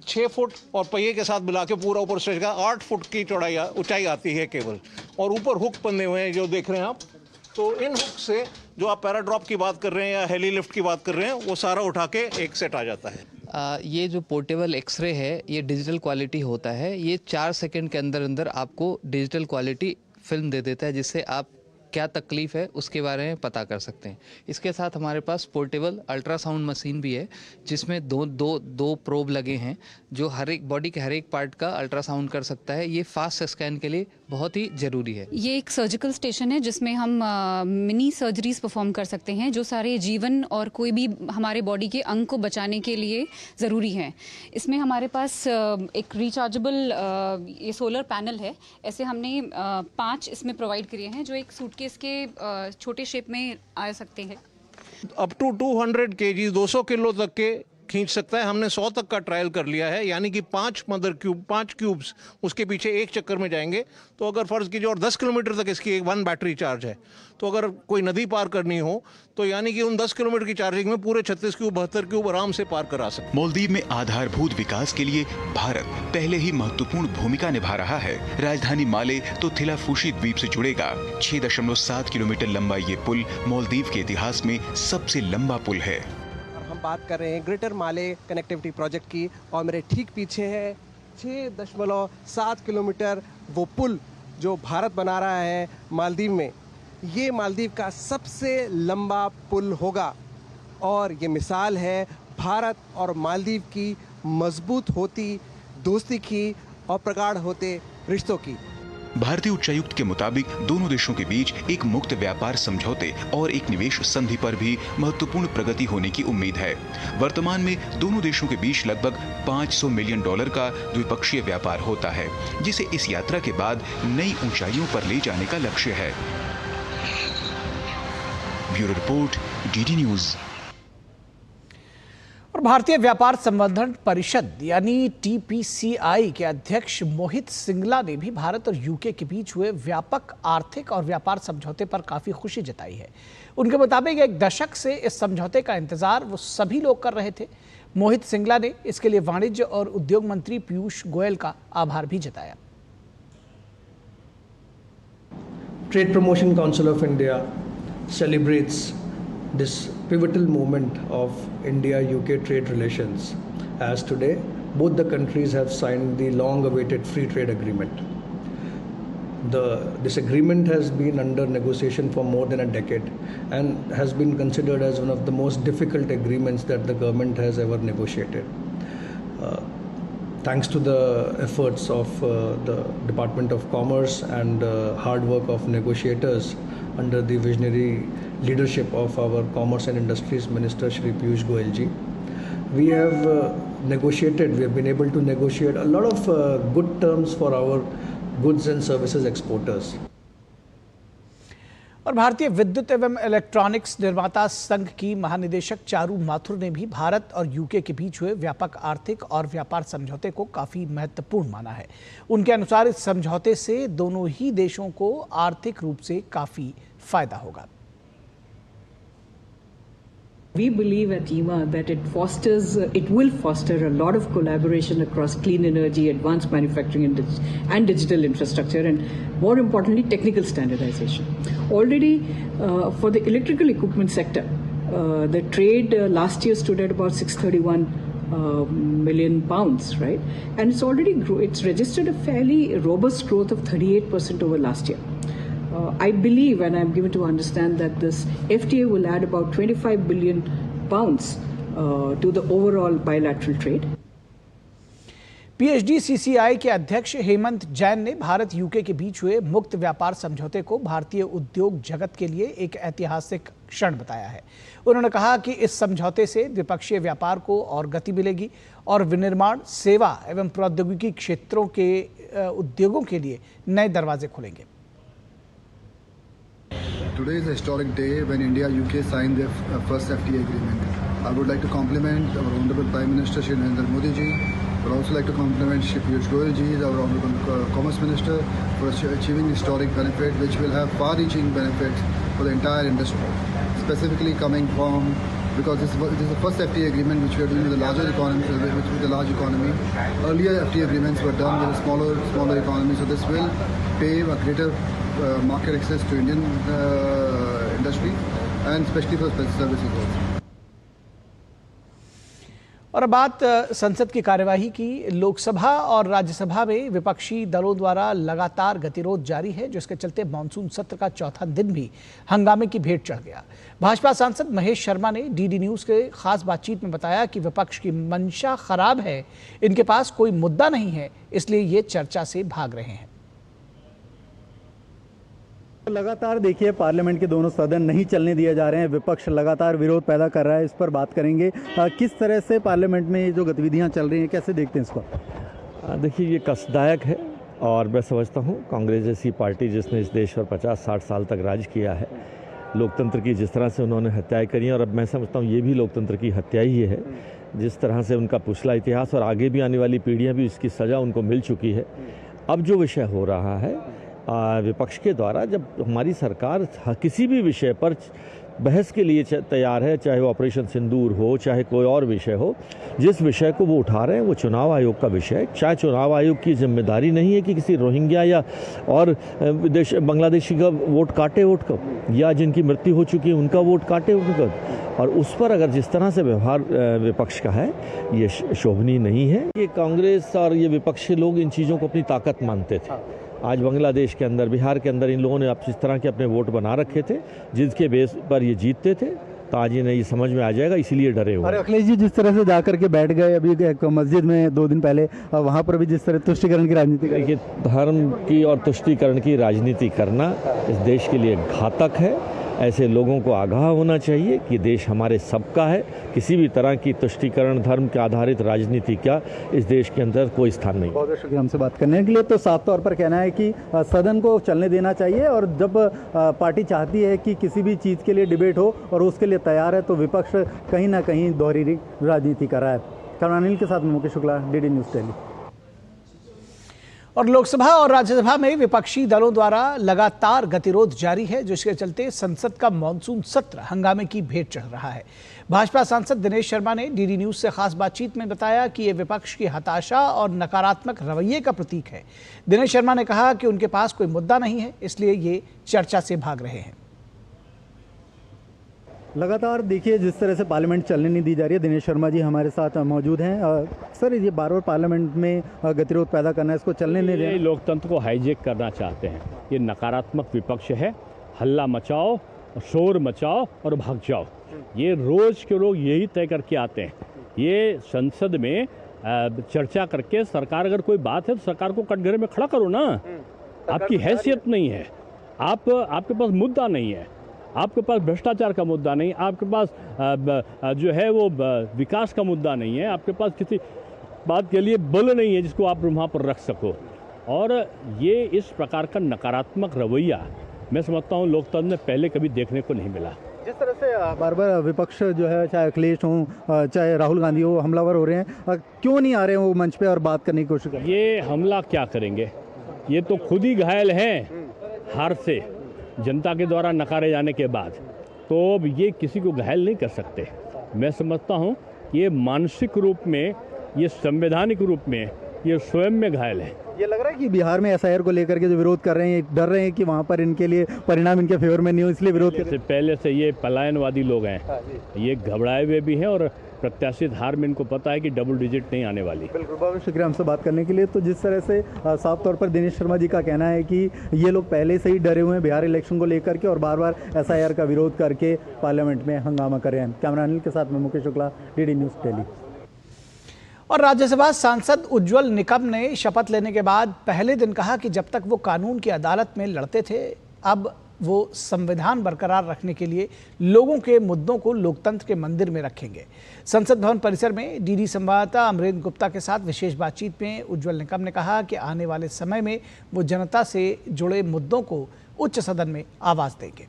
6 फुट और पहिए के साथ मिला के पूरा ऊपर स्ट्रेच का 8 फुट की चौड़ाई ऊंचाई आती है केवल, और ऊपर हुक बंधे हुए हैं जो देख रहे हैं आप। तो इन हुक से जो आप पैराड्रॉप की बात कर रहे हैं या हेली लिफ्ट की बात कर रहे हैं, वो सारा उठा के एक सेट आ जाता है। ये जो पोर्टेबल एक्सरे है ये डिजिटल क्वालिटी होता है। ये 4 सेकंड के अंदर अंदर आपको डिजिटल क्वालिटी फिल्म दे देता है, जिससे आप क्या तकलीफ है उसके बारे में पता कर सकते हैं। इसके साथ हमारे पास पोर्टेबल अल्ट्रासाउंड मशीन भी है, जिसमें दो प्रोब लगे हैं जो हर एक बॉडी के हर एक पार्ट का अल्ट्रासाउंड कर सकता है। ये फास्ट स्कैन के लिए बहुत ही ज़रूरी है। ये एक सर्जिकल स्टेशन है जिसमें हम मिनी सर्जरीज परफॉर्म कर सकते हैं, जो सारे जीवन और कोई भी हमारे बॉडी के अंग को बचाने के लिए ज़रूरी हैं। इसमें हमारे पास एक रिचार्जेबल ये सोलर पैनल है। ऐसे हमने 5 इसमें प्रोवाइड किए हैं जो एक सूटकेस के छोटे शेप में आ सकते हैं। अप टू 200 kg 200 किलो तक के खींच सकता है। हमने 100 तक का ट्रायल कर लिया है, यानी कि 5 क्यूब्स उसके पीछे एक चक्कर में जाएंगे। तो अगर फर्ज कीजिए, और 10 किलोमीटर तक इसकी 1 बैटरी चार्ज है, तो अगर कोई नदी पार करनी हो तो यानी कि उन 10 किलोमीटर की चार्जिंग में पूरे 36 क्यूब 72 क्यूब आराम से पार करा सकते। मालदीव में आधारभूत विकास के लिए भारत पहले ही महत्वपूर्ण भूमिका निभा रहा है। राजधानी माले तो थिलाफूशी द्वीप से जुड़ेगा। 6.7 किलोमीटर लंबा ये पुल मालदीव के इतिहास में सबसे लंबा पुल है। बात कर रहे हैं ग्रेटर माले कनेक्टिविटी प्रोजेक्ट की, और मेरे ठीक पीछे है 6.7 किलोमीटर वो पुल जो भारत बना रहा है मालदीव में। ये मालदीव का सबसे लंबा पुल होगा, और ये मिसाल है भारत और मालदीव की मजबूत होती दोस्ती की और प्रगाढ़ होते रिश्तों की। भारतीय उच्चायुक्त के मुताबिक दोनों देशों के बीच एक मुक्त व्यापार समझौते और एक निवेश संधि पर भी महत्वपूर्ण प्रगति होने की उम्मीद है। वर्तमान में दोनों देशों के बीच लगभग $500 मिलियन का द्विपक्षीय व्यापार होता है, जिसे इस यात्रा के बाद नई ऊंचाइयों पर ले जाने का लक्ष्य है। Bureau report, DD news. और भारतीय व्यापार संवर्धन परिषद यानी टीपीसीआई के अध्यक्ष मोहित सिंगला ने भी भारत और यूके के बीच हुए व्यापक आर्थिक और व्यापार समझौते पर काफी खुशी जताई है। उनके मुताबिक 1 दशक से इस समझौते का इंतजार वो सभी लोग कर रहे थे। मोहित सिंगला ने इसके लिए वाणिज्य और उद्योग मंत्री पीयूष गोयल का आभार भी जताया। Trade promotion council of India celebrates this pivotal moment of India-UK trade relations, as today both the countries have signed the long-awaited free trade agreement. This agreement has been under negotiation for more than a decade and has been considered as one of the most difficult agreements that the government has ever negotiated. Thanks to the efforts of the Department of Commerce and hard work of negotiators under the visionary leadership of our Commerce and Industries Minister Shri Piyush Goyal ji, we have been able to negotiate a lot of good terms for our goods and services exporters. और भारतीय विद्युत एवं electronics निर्माता संघ की महानिदेशक चारू माथुर ने भी भारत और यूके के बीच हुए व्यापक आर्थिक और व्यापार समझौते को काफी महत्वपूर्ण माना है। उनके अनुसार इस समझौते से दोनों ही देशों को आर्थिक रूप से काफी फायदा होगा। We believe at EMA that it will foster a lot of collaboration across clean energy, advanced manufacturing and digital infrastructure, and more importantly, technical standardization. Already, for the electrical equipment sector, the trade last year stood at about £631 million, right? And it's registered a fairly robust growth of 38% over last year. I believe, and I'm given to understand, that this FTA will add about 25 billion pounds to the overall bilateral trade. PhD CCI के अध्यक्ष हेमंत जैन ने Bharat UK के बीच हुए मुक्त व्यापार समझौते को भारतीय उद्योग जगत के लिए एक ऐतिहासिक क्षण बताया है। उन्होंने कहा कि इस समझौते से द्विपक्षीय व्यापार को और गति मिलेगी और विनिर्माण, सेवा एवं प्रौद्योगिकी क्षेत्रों के उद्योगों के लिए नए दरवाजे खुलेंगे। Today is a historic day when India-UK signed their first FTA agreement. I would like to compliment our Honorable Prime Minister Shri Narendra Modi ji. I would also like to compliment Shri Piyush Goyal ji, our Honorable Commerce Minister, for achieving historic benefit which will have far-reaching benefits for the entire industry. Specifically coming from, because this is the first FTA agreement which we are doing with a larger economy, with a large economy. Earlier FTA agreements were done with a smaller economy, so this will pave a greater market access to Indian industry and especially for services also. और अब बात संसद की कार्यवाही की। लोकसभा और राज्यसभा में विपक्षी दलों द्वारा लगातार गतिरोध जारी है, जिसके चलते मानसून सत्र का चौथा दिन भी हंगामे की भेंट चढ़ गया। भाजपा सांसद महेश शर्मा ने डीडी न्यूज के खास बातचीत में बताया कि विपक्ष की मंशा खराब है, इनके पास कोई मुद्दा नहीं है, इसलिए ये चर्चा से भाग रहे हैं। लगातार देखिए पार्लियामेंट के दोनों सदन नहीं चलने दिए जा रहे हैं, विपक्ष लगातार विरोध पैदा कर रहा है। इस पर बात करेंगे किस तरह से पार्लियामेंट में जो गतिविधियां चल रही हैं, कैसे देखते हैं इसको? देखिए ये कष्टदायक है और मैं समझता हूं कांग्रेस जैसी पार्टी जिसने इस देश पर 50-60 साल तक राज किया है, लोकतंत्र की जिस तरह से उन्होंने हत्याएं करी, और अब मैं समझता हूँ ये भी लोकतंत्र की हत्या ही है। जिस तरह से उनका पिछला इतिहास और आगे भी आने वाली पीढ़ियाँ भी इसकी सज़ा उनको मिल चुकी है। अब जो विषय हो रहा है विपक्ष के द्वारा, जब हमारी सरकार किसी भी विषय पर बहस के लिए तैयार है, चाहे वो ऑपरेशन सिंदूर हो, चाहे कोई और विषय हो, जिस विषय को वो उठा रहे हैं वो चुनाव आयोग का विषय है। चाहे चुनाव आयोग की जिम्मेदारी नहीं है कि किसी रोहिंग्या या और बांग्लादेशी का वोट काटे वोट का, या जिनकी मृत्यु हो चुकी है उनका वोट काटे उनका, और उस पर अगर जिस तरह से व्यवहार विपक्ष का है ये शोभनीय नहीं है। ये कांग्रेस और ये विपक्षी लोग इन चीज़ों को अपनी ताकत मानते थे। आज बांग्लादेश के अंदर, बिहार के अंदर इन लोगों ने अब इस तरह के अपने वोट बना रखे थे जिसके बेस पर ये जीतते थे, तो आज इन्हें ये समझ में आ जाएगा, इसीलिए डरे हुए। अरे अखिलेश जी, जिस तरह से जाकर के बैठ गए अभी एक मस्जिद में 2 दिन पहले, वहाँ पर भी जिस तरह तुष्टीकरण की राजनीति की, धर्म की और तुष्टीकरण की राजनीति करना इस देश के लिए घातक है। ऐसे लोगों को आगाह होना चाहिए कि देश हमारे सबका है, किसी भी तरह की तुष्टीकरण धर्म के आधारित राजनीति का इस देश के अंदर कोई स्थान नहीं। बहुत शुक्रिया हमसे बात करने के लिए। तो साफ तौर पर कहना है कि सदन को चलने देना चाहिए, और जब पार्टी चाहती है कि किसी भी चीज़ के लिए डिबेट हो और उसके लिए तैयार है, तो विपक्ष कहीं ना कहीं दोहरी राजनीति कर रहा है। करुणानिल के साथ मुकेश शुक्ला, डीडी न्यूज़ दिल्ली। और लोकसभा और राज्यसभा में विपक्षी दलों द्वारा लगातार गतिरोध जारी है, जिसके चलते संसद का मॉनसून सत्र हंगामे की भेंट चढ़ रहा है। भाजपा सांसद दिनेश शर्मा ने डीडी न्यूज से खास बातचीत में बताया कि यह विपक्ष की हताशा और नकारात्मक रवैये का प्रतीक है। दिनेश शर्मा ने कहा कि उनके पास कोई मुद्दा नहीं है, इसलिए ये चर्चा से भाग रहे हैं। लगातार देखिए जिस तरह से पार्लियामेंट चलने नहीं दी जा रही है। दिनेश शर्मा जी हमारे साथ मौजूद हैं। सर, ये बार बार पार्लियामेंट में गतिरोध पैदा करना है, इसको चलने नहीं देना, लोकतंत्र को हाईजैक करना चाहते हैं। ये नकारात्मक विपक्ष है, हल्ला मचाओ, शोर मचाओ और भाग जाओ। ये रोज के रोज यही तय करके आते हैं। ये संसद में चर्चा करके सरकार, अगर कोई बात है तो सरकार को कटघरे में खड़ा करो ना। आपकी हैसियत नहीं है, आपके पास मुद्दा नहीं है, आपके पास भ्रष्टाचार का मुद्दा नहीं, आपके पास जो है वो विकास का मुद्दा नहीं है, आपके पास किसी बात के लिए बल नहीं है जिसको आप वहाँ पर रख सको। और ये इस प्रकार का नकारात्मक रवैया मैं समझता हूँ लोकतंत्र में पहले कभी देखने को नहीं मिला। जिस तरह से बार बार विपक्ष जो है, चाहे अखिलेश हो चाहे राहुल गांधी हो, हमलावर हो रहे हैं, क्यों नहीं आ रहे हैं वो मंच पे और बात करने की कोशिश कर रहे हैं? ये हमला क्या करेंगे? ये तो खुद ही घायल हैं हार से, जनता के द्वारा नकारे जाने के बाद। तो अब ये किसी को घायल नहीं कर सकते। मैं समझता हूँ ये मानसिक रूप में, ये संवैधानिक रूप में ये स्वयं में घायल है। ये लग रहा है कि बिहार में एसआईआर को लेकर के जो विरोध कर रहे हैं, डर रहे हैं कि वहाँ पर इनके लिए परिणाम इनके फेवर में नहीं हो, इसलिए विरोध कर रहे हैं। पहले से ये पलायनवादी लोग हैं, ये घबराए हुए भी हैं और प्रत्याशित हार में इनको पता है कि डबल डिजिट नहीं आने वाली। बिल्कुल, बहुत शुक्रिया हमसे बात करने के लिए। तो जिस तरह से साफ तौर पर दिनेश शर्मा जी का कहना है कि ये लोग पहले से ही डरे हुए हैं बिहार इलेक्शन को लेकर के और बार बार SIR का विरोध करके पार्लियामेंट में हंगामा कर रहे हैं। कैमरा अनिल के साथ में मुकेश शुक्ला, DD न्यूज़ दिल्ली। और राज्यसभा सांसद उज्जवल निकम ने शपथ लेने के बाद पहले दिन कहा कि जब तक वो कानून की अदालत में लड़ते थे, अब वो संविधान बरकरार रखने के लिए लोगों के मुद्दों को लोकतंत्र के मंदिर में रखेंगे। संसद भवन परिसर में DD संवाददाता अमरेंद्र गुप्ता के साथ विशेष बातचीत में उज्जवल निकम ने कहा कि आने वाले समय में वो जनता से जुड़े मुद्दों को उच्च सदन में आवाज देंगे।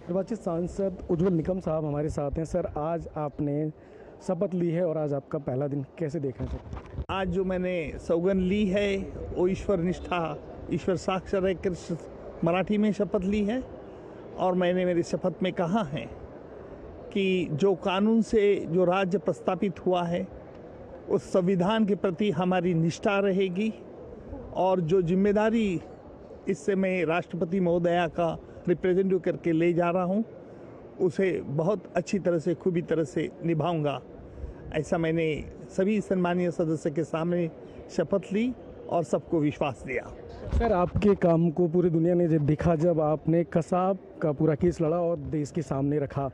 निर्वाचित सांसद उज्जवल निकम साहब हमारे साथ हैं। सर, आज आपने शपथ ली है और आज आपका पहला दिन कैसे देख रहे हैं? आज जो मैंने सौगंध ली है वो ईश्वर निष्ठा, ईश्वर साक्षर है मराठी में शपथ ली है। और मैंने मेरी शपथ में कहा है कि जो कानून से जो राज्य प्रस्तापित हुआ है उस संविधान के प्रति हमारी निष्ठा रहेगी और जो जिम्मेदारी इससे मैं राष्ट्रपति महोदया का रिप्रेजेंटेटिव करके ले जा रहा हूँ उसे बहुत अच्छी तरह से खूबी तरह से निभाऊंगा। ऐसा मैंने सभी सम्मानीय सदस्य के सामने शपथ ली और सबको विश्वास दिया। सर, आपके काम को पूरी दुनिया ने देखा जब आपने कसाब का पूरा केस लड़ा और देश के सामने रखा।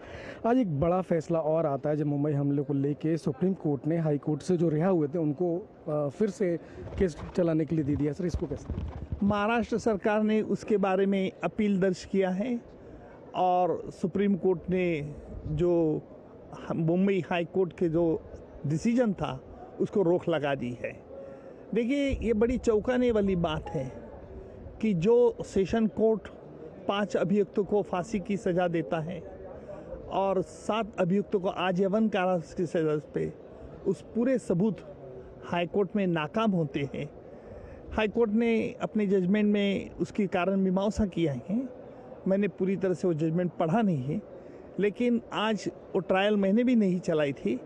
आज एक बड़ा फैसला और आता है जब मुंबई हमले को लेके सुप्रीम कोर्ट ने हाई कोर्ट से जो रिहा हुए थे उनको फिर से केस चलाने के लिए दे दिया। सर, इसको कैसे? महाराष्ट्र सरकार ने उसके बारे में अपील दर्ज किया है और सुप्रीम कोर्ट ने जो मुंबई हाई कोर्ट के जो डिसीजन था उसको रोक लगा दी है। देखिए, ये बड़ी चौंकाने वाली बात है कि जो सेशन कोर्ट 5 अभियुक्तों को फांसी की सज़ा देता है और 7 अभियुक्तों को आजीवन कारावास की सज़ा पे उस पूरे सबूत हाई कोर्ट में नाकाम होते हैं। हाई कोर्ट ने अपने जजमेंट में उसकी कारण मीमांसा किया है। मैंने पूरी तरह से वो जजमेंट पढ़ा नहीं है, लेकिन आज वो ट्रायल मैंने भी नहीं चलाई थी,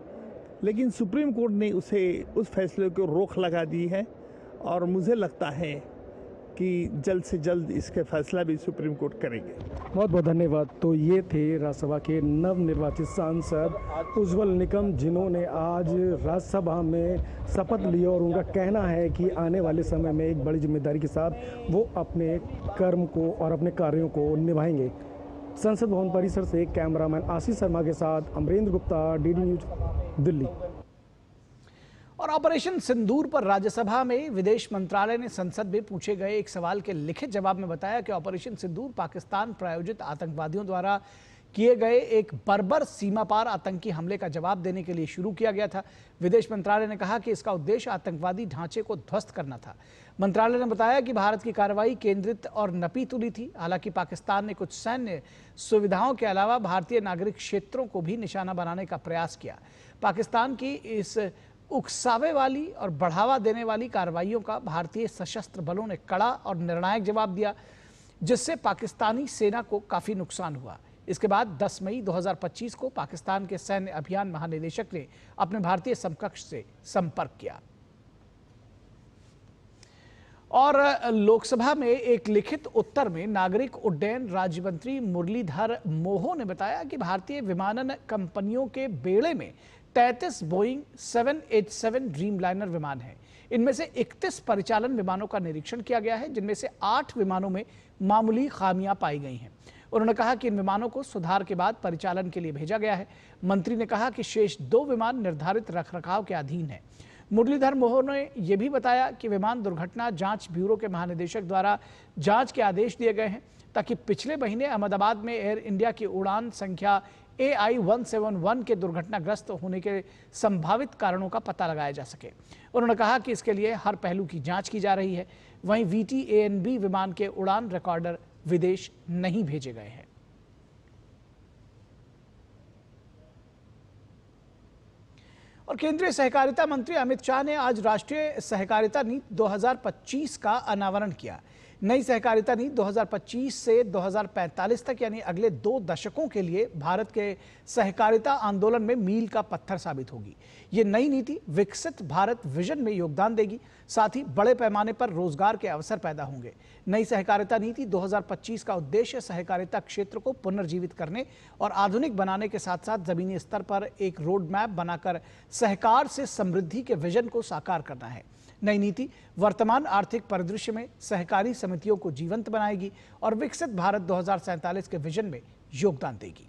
लेकिन सुप्रीम कोर्ट ने उस फैसले को रोक लगा दी है और मुझे लगता है कि जल्द से जल्द इसके फैसला भी सुप्रीम कोर्ट करेंगे। बहुत बहुत धन्यवाद। तो ये थे राज्यसभा के नवनिर्वाचित सांसद उज्जवल निकम, जिन्होंने आज राज्यसभा में शपथ ली और उनका कहना है कि आने वाले समय में एक बड़ी जिम्मेदारी के साथ वो अपने कर्म को और अपने कार्यों को निभाएंगे। संसद भवन परिसर से कैमरामैन आशीष शर्मा के साथ अमरेंद्र गुप्ता, DD न्यूज़ दिल्ली। और ऑपरेशन सिंदूर पर राज्यसभा में विदेश मंत्रालय ने संसद में पूछे गए एक सवाल के लिखित जवाब में बताया कि ऑपरेशन सिंदूर पाकिस्तान प्रायोजित आतंकवादियों द्वारा किए गए एक बर्बर सीमा पार आतंकी हमले का जवाब देने के लिए शुरू किया गया था। विदेश मंत्रालय ने कहा कि इसका उद्देश्य आतंकवादी ढांचे को ध्वस्त करना था। मंत्रालय ने बताया कि भारत की कार्रवाई केंद्रित और नपी तुली थी। हालांकि पाकिस्तान ने कुछ सैन्य सुविधाओं के अलावा भारतीय नागरिक क्षेत्रों को भी निशाना बनाने का प्रयास किया। पाकिस्तान की इस उकसावे वाली और बढ़ावा देने वाली कार्रवाइयों का भारतीय सशस्त्र बलों ने कड़ा और निर्णायक जवाब दिया, जिससे पाकिस्तानी सेना को काफी नुकसान हुआ। इसके बाद 10 मई 2025 को पाकिस्तान के सैन्य अभियान महानिदेशक ने अपने भारतीय समकक्ष से संपर्क किया। और लोकसभा में एक लिखित उत्तर में नागरिक उड्डयन राज्य मंत्री मुरलीधर मोहो ने बताया कि भारतीय विमानन कंपनियों के बेड़े में 33 बोइंग 787 ड्रीमलाइनर विमान हैं। इनमें से 31 परिचालन विमानों का निरीक्षण किया गया है, जिनमें से 8 विमानों में मामूली खामियां पाई गई हैं। उन्होंने कहा कि इन विमानों को सुधार के बाद परिचालन के लिए भेजा गया है। मंत्री ने कहा कि शेष 2 विमान निर्धारित रखरखाव के अधीन हैं। मुरलीधर मोहो ने यह भी बताया कि विमान दुर्घटना जांच ब्यूरो के महानिदेशक द्वारा जांच के आदेश दिए गए हैं, ताकि पिछले महीने अहमदाबाद में एयर इंडिया की उड़ान संख्या AI-171 के दुर्घटनाग्रस्त होने के संभावित कारणों का पता लगाया जा सके। उन्होंने कहा कि इसके लिए हर पहलू की जांच की जा रही है। वहीं VT-ANB विमान के उड़ान रिकॉर्डर विदेश नहीं भेजे गए हैं। और केंद्रीय सहकारिता मंत्री अमित शाह ने आज राष्ट्रीय सहकारिता नीति 2025 का अनावरण किया। नई सहकारिता नीति 2025 से 2045 तक यानी अगले 2 दशकों के लिए भारत के सहकारिता आंदोलन में मील का पत्थर साबित होगी। ये नई नीति विकसित भारत विजन में योगदान देगी, साथ ही बड़े पैमाने पर रोजगार के अवसर पैदा होंगे। नई सहकारिता नीति 2025 का उद्देश्य सहकारिता क्षेत्र को पुनर्जीवित करने और आधुनिक बनाने के साथ साथ जमीनी स्तर पर एक रोड मैप बनाकर सहकार से समृद्धि के विजन को साकार करना है। नई नीति वर्तमान आर्थिक परिदृश्य में सहकारी समितियों को जीवंत बनाएगी और विकसित भारत 2047 के विजन में योगदान देगी।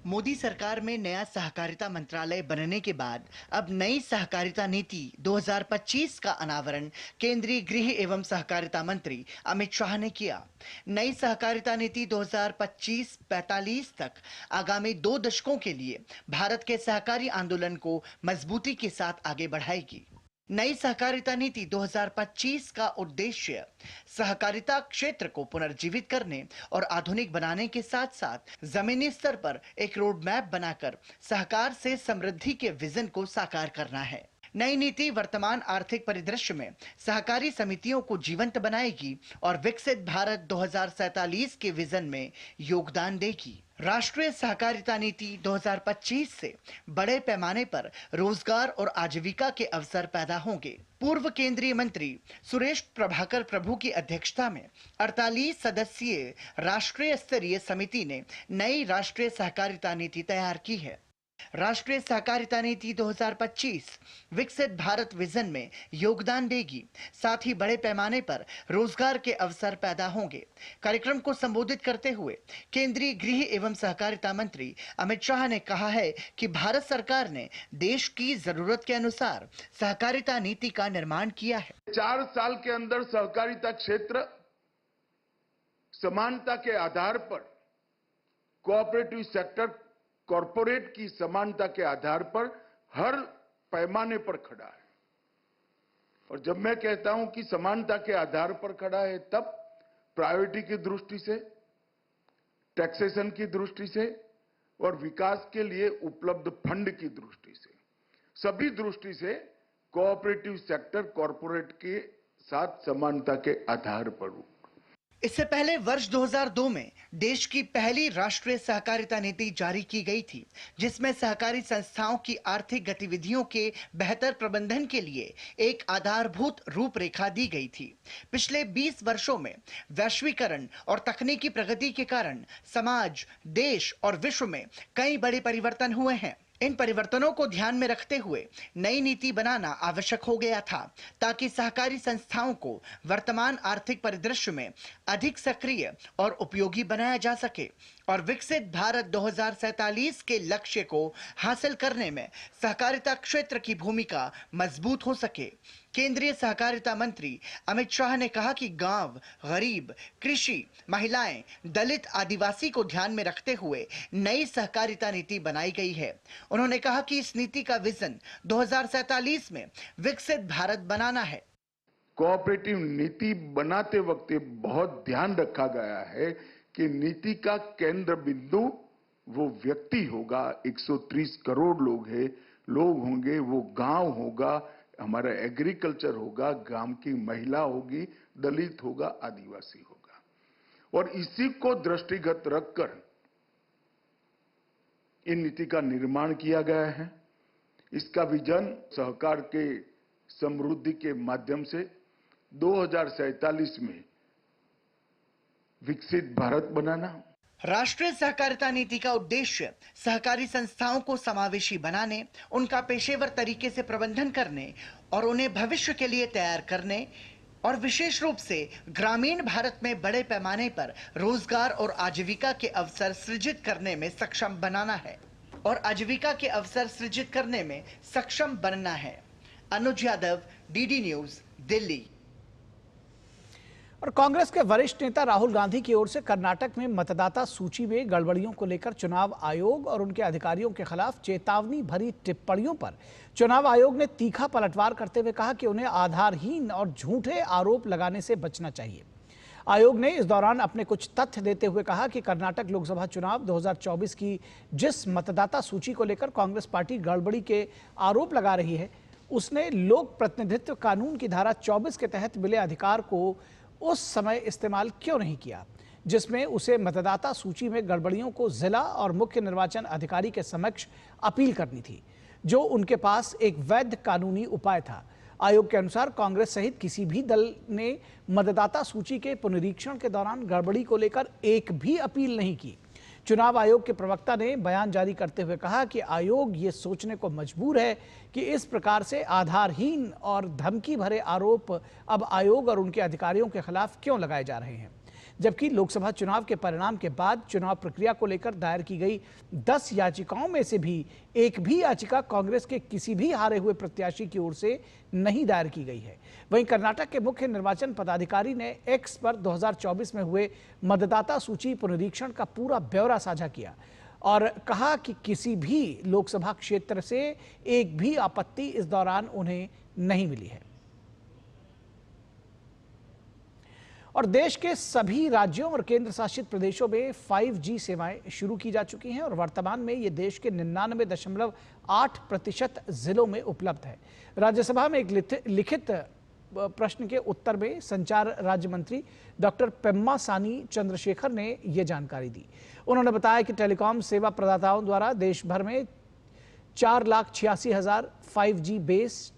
मोदी सरकार में नया सहकारिता मंत्रालय बनने के बाद अब नई सहकारिता नीति 2025 का अनावरण केंद्रीय गृह एवं सहकारिता मंत्री अमित शाह ने किया। नई सहकारिता नीति 2025-45 तक आगामी 2 दशकों के लिए भारत के सहकारी आंदोलन को मजबूती के साथ आगे बढ़ाएगी। नई सहकारिता नीति 2025 का उद्देश्य सहकारिता क्षेत्र को पुनर्जीवित करने और आधुनिक बनाने के साथ साथ जमीनी स्तर पर एक रोड मैप बनाकर सहकार से समृद्धि के विजन को साकार करना है। नई नीति वर्तमान आर्थिक परिदृश्य में सहकारी समितियों को जीवंत बनाएगी और विकसित भारत 2047 के विजन में योगदान देगी। राष्ट्रीय सहकारिता नीति 2025 से बड़े पैमाने पर रोजगार और आजीविका के अवसर पैदा होंगे। पूर्व केंद्रीय मंत्री सुरेश प्रभाकर प्रभु की अध्यक्षता में 48 सदस्यीय राष्ट्रीय स्तरीय समिति ने नई राष्ट्रीय सहकारिता नीति तैयार की है। राष्ट्रीय सहकारिता नीति 2025 विकसित भारत विजन में योगदान देगी, साथ ही बड़े पैमाने पर रोजगार के अवसर पैदा होंगे। कार्यक्रम को संबोधित करते हुए केंद्रीय गृह एवं सहकारिता मंत्री अमित शाह ने कहा है कि भारत सरकार ने देश की जरूरत के अनुसार सहकारिता नीति का निर्माण किया है। 4 साल के अंदर सहकारिता क्षेत्र समानता के आधार पर कोऑपरेटिव सेक्टर कॉरपोरेट की समानता के आधार पर हर पैमाने पर खड़ा है। और जब मैं कहता हूं कि समानता के आधार पर खड़ा है, तब प्रायोरिटी की दृष्टि से, टैक्सेशन की दृष्टि से और विकास के लिए उपलब्ध फंड की दृष्टि से, सभी दृष्टि से कोऑपरेटिव सेक्टर कॉरपोरेट के साथ समानता के आधार पर। इससे पहले वर्ष 2002 में देश की पहली राष्ट्रीय सहकारिता नीति जारी की गई थी, जिसमें सहकारी संस्थाओं की आर्थिक गतिविधियों के बेहतर प्रबंधन के लिए एक आधारभूत रूपरेखा दी गई थी। पिछले 20 वर्षों में वैश्वीकरण और तकनीकी प्रगति के कारण समाज, देश और विश्व में कई बड़े परिवर्तन हुए हैं। इन परिवर्तनों को ध्यान में रखते हुए नई नीति बनाना आवश्यक हो गया था, ताकि सहकारी संस्थाओं को वर्तमान आर्थिक परिदृश्य में अधिक सक्रिय और उपयोगी बनाया जा सके और विकसित भारत 2047 के लक्ष्य को हासिल करने में सहकारिता क्षेत्र की भूमिका मजबूत हो सके। केंद्रीय सहकारिता मंत्री अमित शाह ने कहा कि गांव, गरीब, कृषि, महिलाएं, दलित, आदिवासी को ध्यान में रखते हुए नई सहकारिता नीति बनाई गई है। उन्होंने कहा कि इस नीति का विजन 2047 में विकसित भारत बनाना है। कोऑपरेटिव नीति बनाते वक्त बहुत ध्यान रखा गया है कि नीति का केंद्र बिंदु वो व्यक्ति होगा। 130 करोड़ लोग होंगे, वो गांव होगा, हमारा एग्रीकल्चर होगा, गांव की महिला होगी, दलित होगा, आदिवासी होगा। और इसी को दृष्टिगत रखकर इन नीति का निर्माण किया गया है। इसका विजन सहकार के समृद्धि के माध्यम से 2047 में विकसित भारत बनाना। राष्ट्रीय सहकारिता नीति का उद्देश्य सहकारी संस्थाओं को समावेशी बनाने, उनका पेशेवर तरीके से प्रबंधन करने और उन्हें भविष्य के लिए तैयार करने और विशेष रूप से ग्रामीण भारत में बड़े पैमाने पर रोजगार और आजीविका के अवसर सृजित करने में सक्षम बनाना है बनना है। अनुज यादव, डीडी न्यूज, दिल्ली। और कांग्रेस के वरिष्ठ नेता राहुल गांधी की ओर से कर्नाटक में मतदाता सूची में गड़बड़ियों को लेकर चुनाव आयोग और उनके अधिकारियों के खिलाफ चेतावनी भरी टिप्पणियों पर चुनाव आयोग ने तीखा पलटवार करते हुए कहा कि उन्हें आधारहीन और झूठे आरोप लगाने से बचना चाहिए। आयोग ने इस दौरान अपने कुछ तथ्य देते हुए कहा कि कर्नाटक लोकसभा चुनाव 2024 की जिस मतदाता सूची को लेकर कांग्रेस पार्टी गड़बड़ी के आरोप लगा रही है, उसने लोक प्रतिनिधित्व कानून की धारा 24 के तहत मिले अधिकार को उस समय इस्तेमाल क्यों नहीं किया जिसमें उसे मतदाता सूची में गड़बड़ियों को जिला और मुख्य निर्वाचन अधिकारी के समक्ष अपील करनी थी, जो उनके पास एक वैध कानूनी उपाय था। आयोग के अनुसार कांग्रेस सहित किसी भी दल ने मतदाता सूची के पुनरीक्षण के दौरान गड़बड़ी को लेकर एक भी अपील नहीं की। चुनाव आयोग के प्रवक्ता ने बयान जारी करते हुए कहा कि आयोग ये सोचने को मजबूर है कि इस प्रकार से आधारहीन और धमकी भरे आरोप अब आयोग और उनके अधिकारियों के खिलाफ क्यों लगाए जा रहे हैं, जबकि लोकसभा चुनाव के परिणाम के बाद चुनाव प्रक्रिया को लेकर दायर की गई 10 याचिकाओं में से भी एक भी याचिका कांग्रेस के किसी भी हारे हुए प्रत्याशी की ओर से नहीं दायर की गई है। वहीं कर्नाटक के मुख्य निर्वाचन पदाधिकारी ने एक्स पर 2024 में हुए मतदाता सूची पुनरीक्षण का पूरा ब्यौरा साझा किया और कहा कि किसी भी लोकसभा क्षेत्र से एक भी आपत्ति इस दौरान उन्हें नहीं मिली है। और देश के सभी राज्यों और केंद्र शासित प्रदेशों में 5G सेवाएं शुरू की जा चुकी हैं और वर्तमान में ये देश के 99.8% जिलों में उपलब्ध है। राज्यसभा में एक लिखित प्रश्न के उत्तर में संचार राज्य मंत्री डॉक्टर पेम्मा सानी चंद्रशेखर ने यह जानकारी दी। उन्होंने बताया कि टेलीकॉम सेवा प्रदाताओं द्वारा देश भर में 4,86,000 5G बेस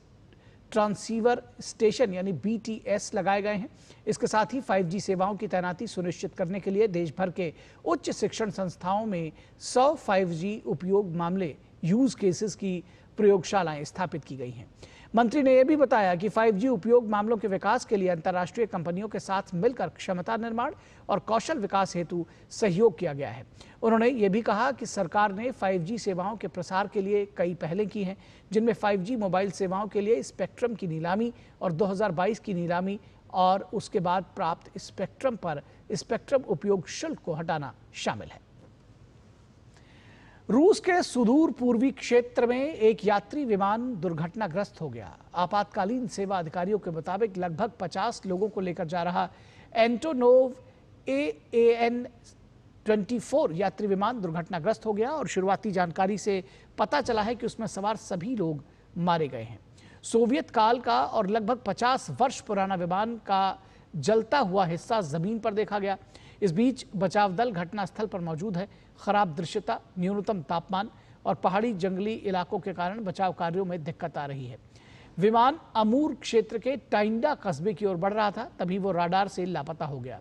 ट्रांसीवर स्टेशन यानी BTS लगाए गए हैं। इसके साथ ही 5G सेवाओं की तैनाती सुनिश्चित करने के लिए देश भर के उच्च शिक्षण संस्थाओं में 100 5G उपयोग मामले यूज केसेस की प्रयोगशालाएं स्थापित की गई हैं। मंत्री ने यह भी बताया कि 5G उपयोग मामलों के विकास के लिए अंतर्राष्ट्रीय कंपनियों के साथ मिलकर क्षमता निर्माण और कौशल विकास हेतु सहयोग किया गया है। उन्होंने ये भी कहा कि सरकार ने 5G सेवाओं के प्रसार के लिए कई पहलें की हैं, जिनमें 5G मोबाइल सेवाओं के लिए स्पेक्ट्रम की नीलामी और 2022 की नीलामी और उसके बाद प्राप्त स्पेक्ट्रम पर स्पेक्ट्रम उपयोग शुल्क को हटाना शामिल है। रूस के सुदूर पूर्वी क्षेत्र में एक यात्री विमान दुर्घटनाग्रस्त हो गया। आपातकालीन सेवा अधिकारियों के मुताबिक लगभग 50 लोगों को लेकर जा रहा एंटोनोव AN-24 यात्री विमान दुर्घटनाग्रस्त हो गया और शुरुआती जानकारी से पता चला है कि उसमें सवार सभी लोग मारे गए हैं। सोवियत काल का और लगभग 50 वर्ष पुराना विमान का जलता हुआ हिस्सा जमीन पर देखा गया। इस बीच बचाव दल घटनास्थल पर मौजूद है। खराब दृश्यता, न्यूनतम तापमान और पहाड़ी जंगली इलाकों के कारण बचाव कार्यों में दिक्कत आ रही है। विमान अमूर क्षेत्र के टाइंडा कस्बे की ओर बढ़ रहा था, तभी वो राडार से लापता हो गया।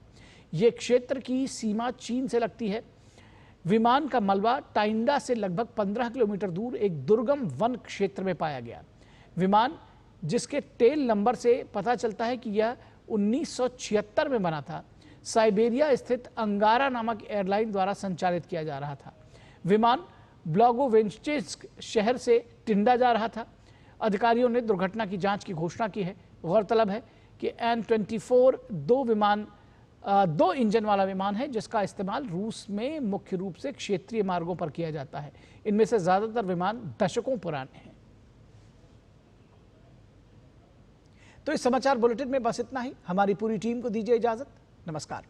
ये क्षेत्र की सीमा चीन से लगती है। विमान का मलबा टाइंडा से लगभग 15 किलोमीटर दूर एक दुर्गम वन क्षेत्र में पाया गया। विमान जिसके टेल नंबर से पता चलता है कि यह 1976 में बना था, साइबेरिया स्थित अंगारा नामक एयरलाइन द्वारा संचालित किया जा रहा था। विमान ब्लॉगोवेंचेस्क शहर से टिंडा जा रहा था। अधिकारियों ने दुर्घटना की जांच की घोषणा की है। गौरतलब है कि An-24 दो इंजन वाला विमान है, जिसका इस्तेमाल रूस में मुख्य रूप से क्षेत्रीय मार्गों पर किया जाता है। इनमें से ज्यादातर विमान दशकों पुराने हैं। तो इस समाचार बुलेटिन में बस इतना ही। हमारी पूरी टीम को दीजिए इजाजत। नमस्कार।